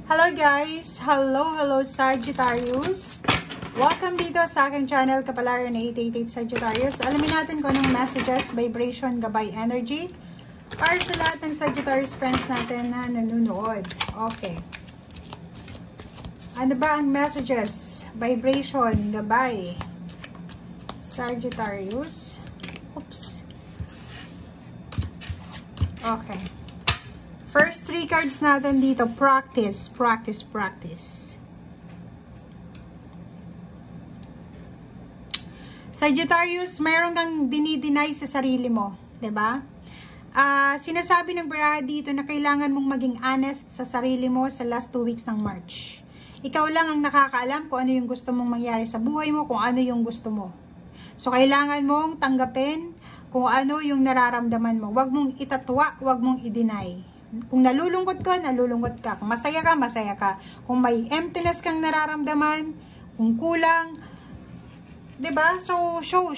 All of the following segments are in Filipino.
Hello guys! Hello Sagittarius! Welcome dito sa aking channel, Kapalaran 888 Sagittarius. Alamin natin kung anong messages, vibration, gabay, energy para sa lahat ng Sagittarius friends natin na nanonood. Okay. Ano ba ang messages, vibration, gabay? Sagittarius. Oops. Okay. First three cards natin dito, practice. Sagittarius, mayroon kang dinideny sa sarili mo, 'di ba? Sinasabi ng baraha dito na kailangan mong maging honest sa sarili mo sa last 2 weeks ng March. Ikaw lang ang nakakaalam kung ano yung gusto mong mangyari sa buhay mo, kung ano yung gusto mo. So, kailangan mong tanggapin kung ano yung nararamdaman mo. Huwag mong itatwa, huwag mong i-deny. Kung nalulungkot ka, nalulungkot ka. Kung masaya ka, masaya ka. Kung may emptiness kang nararamdaman, kung kulang, 'di ba? So show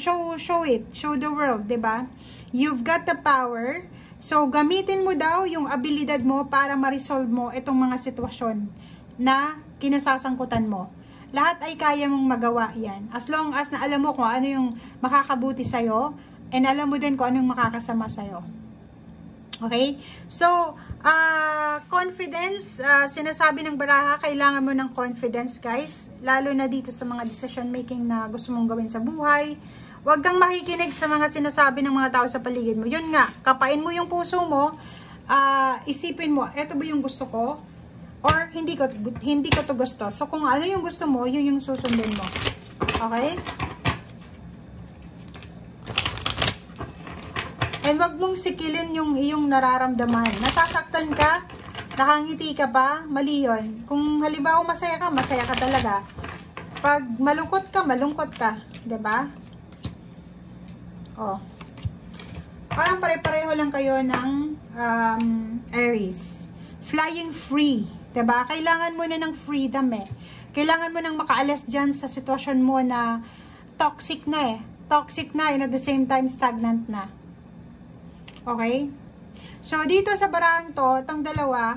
it. Show the world, 'di ba? You've got the power. So gamitin mo daw yung abilidad mo para ma-resolve mo itong mga sitwasyon na kinasasangkutan mo. Lahat ay kaya mong magawa 'yan. As long as na alam mo kung ano yung makakabuti sa iyo and alam mo din kung anong makakasama sa iyo. Okay? So, confidence, sinasabi ng baraha, kailangan mo ng confidence, guys. Lalo na dito sa mga decision making na gusto mong gawin sa buhay. Huwag kang makikinig sa mga sinasabi ng mga tao sa paligid mo. Yun nga, kapain mo yung puso mo, isipin mo, eto ba yung gusto ko? Or hindi ko to gusto. So, kung ano yung gusto mo, yun yung susundin mo. Okay? And wag mong sikilin yung iyong nararamdaman. Nasasaktan ka, nakangiti ka pa, mali yun. Kung halimbawa masaya ka talaga. Pag malungkot ka, 'di ba? Oh. Parang pare-pareho lang kayo ng Aries. Flying free, 'di ba? Kailangan mo na ng freedom eh. Kailangan mo nang makaalis diyan sa sitwasyon mo na toxic na eh. Toxic na and at the same time stagnant na. Okay? So, dito sa barang to, itong dalawa,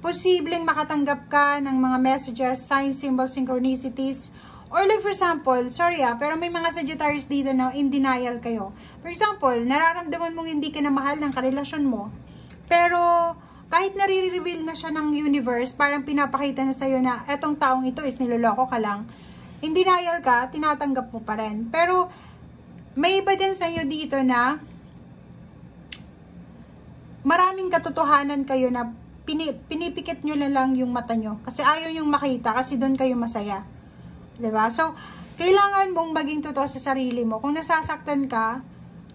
posibleng makatanggap ka ng mga messages, signs, symbols, synchronicities, or like for example, sorry pero may mga Sagittarius dito na in denial kayo. For example, nararamdaman mong hindi ka na mahal ng karelasyon mo, pero kahit nare-reveal na siya ng universe, parang pinapakita na sa'yo na etong taong ito is niloloko ka lang, in denial ka, tinatanggap mo pa rin. Pero, may iba din sa inyo dito na maraming katotohanan kayo na pinipikit nyo na lang yung mata nyo. Kasi ayaw nyong makita kasi doon kayo masaya. 'Di ba? So, kailangan mong maging totoo sa sarili mo. Kung nasasaktan ka,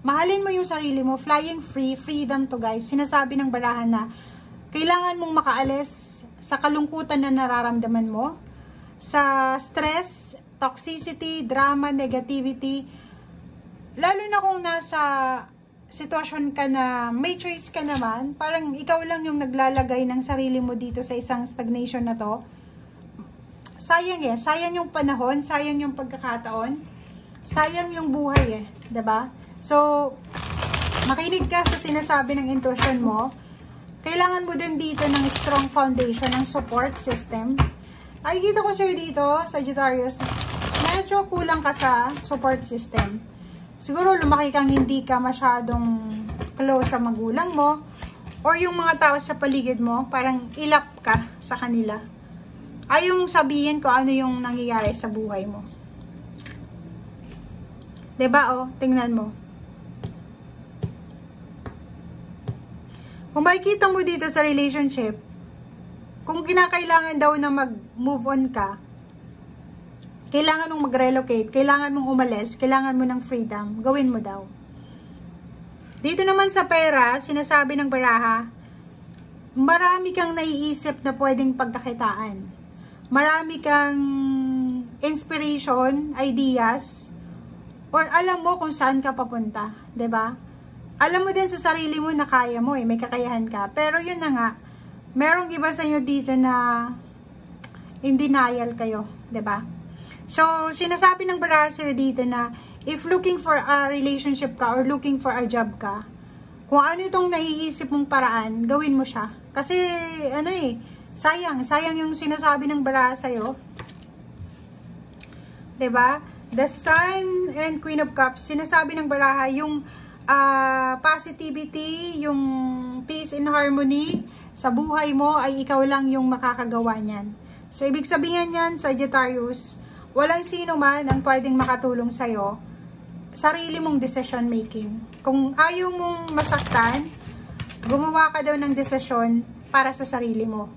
mahalin mo yung sarili mo. Flying free, freedom to guys. Sinasabi ng barahan na kailangan mong makaalis sa kalungkutan na nararamdaman mo, sa stress, toxicity, drama, negativity. Lalo na kung nasa sitwasyon ka na may choice ka naman, parang ikaw lang yung naglalagay ng sarili mo dito sa isang stagnation na to. Sayang sayang yung panahon, sayang yung pagkakataon, sayang yung buhay 'di ba? So, makinig ka sa sinasabi ng intuition mo. Kailangan mo din dito ng strong foundation, ng support system. Nakikita ko sa'yo dito, Sagittarius, medyo kulang ka sa support system. Siguro lumaki kang hindi ka masyadong close sa magulang mo or yung mga tao sa paligid mo, parang ilap ka sa kanila. Ayaw mong sabihin kung ano yung nangyayari sa buhay mo. 'Di ba? Tingnan mo. Kung makikita mo dito sa relationship, kung kinakailangan daw na mag-move on ka, kailangan mong mag-relocate, kailangan mong umalis, kailangan mo ng freedom, gawin mo daw. Dito naman sa pera, sinasabi ng baraha, marami kang naiisip na pwedeng pagkakitaan. Marami kang inspiration, ideas, or alam mo kung saan ka papunta, 'di ba? Alam mo din sa sarili mo na kaya mo may kakayahan ka. Pero yun na nga, merong iba sa inyo dito na in denial kayo, 'di ba? So, sinasabi ng baraha sa'yo dito na if looking for a relationship ka or looking for a job ka, kung ano itong naiisip mong paraan, gawin mo siya. Kasi, Sayang yung sinasabi ng baraha sa'yo. 'Di ba? The Sun and Queen of Cups, sinasabi ng baraha yung positivity, yung peace and harmony sa buhay mo ay ikaw lang yung makakagawa niyan. So, ibig sabihin yan, Sagittarius, walang sino man ang pwedeng makatulong sa'yo, sarili mong decision making. Kung ayaw mong masaktan, gumawa ka daw ng desisyon para sa sarili mo.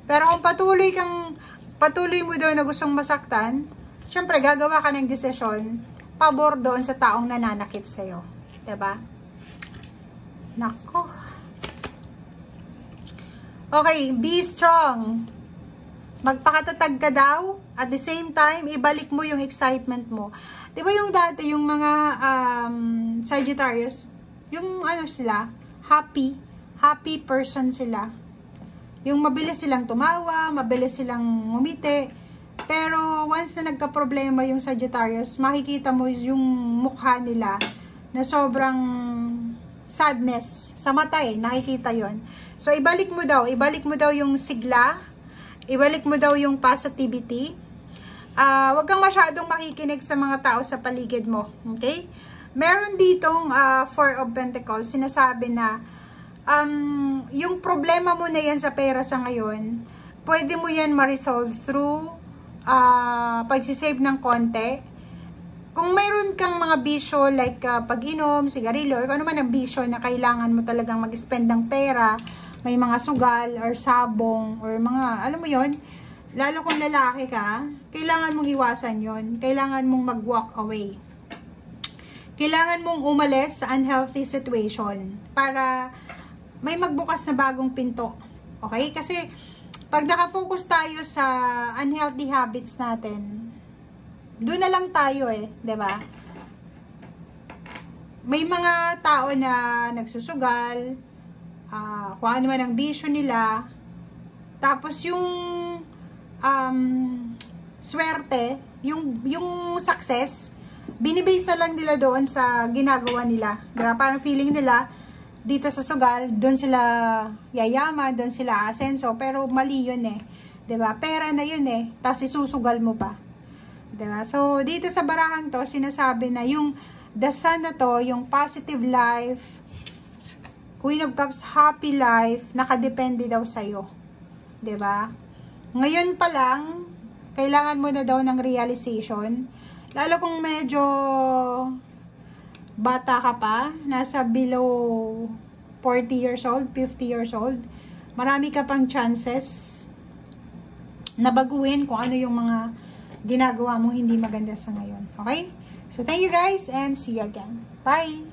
Pero kung patuloy mo daw na gustong masaktan, syempre gagawa ka ng desisyon pabor doon sa taong nananakit sa'yo. Diba? Nako. Okay, be strong. Magpakatatag ka daw, at the same time, ibalik mo yung excitement mo. Di ba yung dati, yung mga Sagittarius, yung ano sila, happy person sila. Yung mabilis silang tumawa, mabilis silang ngumiti, pero once na nagka-problema yung Sagittarius, makikita mo yung mukha nila na sobrang sadness sa mata nakikita yon. So, ibalik mo daw yung sigla, ibalik mo daw yung positivity. Huwag kang masyadong makikinig sa mga tao sa paligid mo. Okay? Meron ditong Four of Pentacles, sinasabi na yung problema mo na yan sa pera sa ngayon, pwede mo yan ma-resolve through pagsisave ng konti. Kung mayroon kang mga bisyo like pag-inom, sigarilyo, or ano man ang bisyo na kailangan mo talagang mag-spend ng pera, may mga sugal or sabong or mga, alam mo yon, lalo kung lalaki ka, kailangan mong iwasan yon. Kailangan mong mag-walk away. Kailangan mong umalis sa unhealthy situation para may magbukas na bagong pinto. Okay? Kasi pag nakafocus tayo sa unhealthy habits natin, doon na lang tayo 'di ba? May mga tao na nagsusugal, kung ano man ang bisyo nila, tapos yung swerte, yung success, binibase na lang nila doon sa ginagawa nila. Diba? Parang feeling nila, dito sa sugal, doon sila yayama, doon sila asenso, pero mali yun diba? Pera na yun tapos isusugal mo pa. Diba? So, dito sa barahang to, sinasabi na yung the Sun na to, yung positive life, Queen of Cups, happy life, nakadepende daw sa'yo. Diba? Ngayon pa lang, kailangan mo na daw ng realization. Lalo kung medyo bata ka pa, nasa below 40 years old, 50 years old, marami ka pang chances na baguhin kung ano yung mga ginagawa mong hindi maganda sa ngayon. Okay? So, thank you guys and see you again. Bye!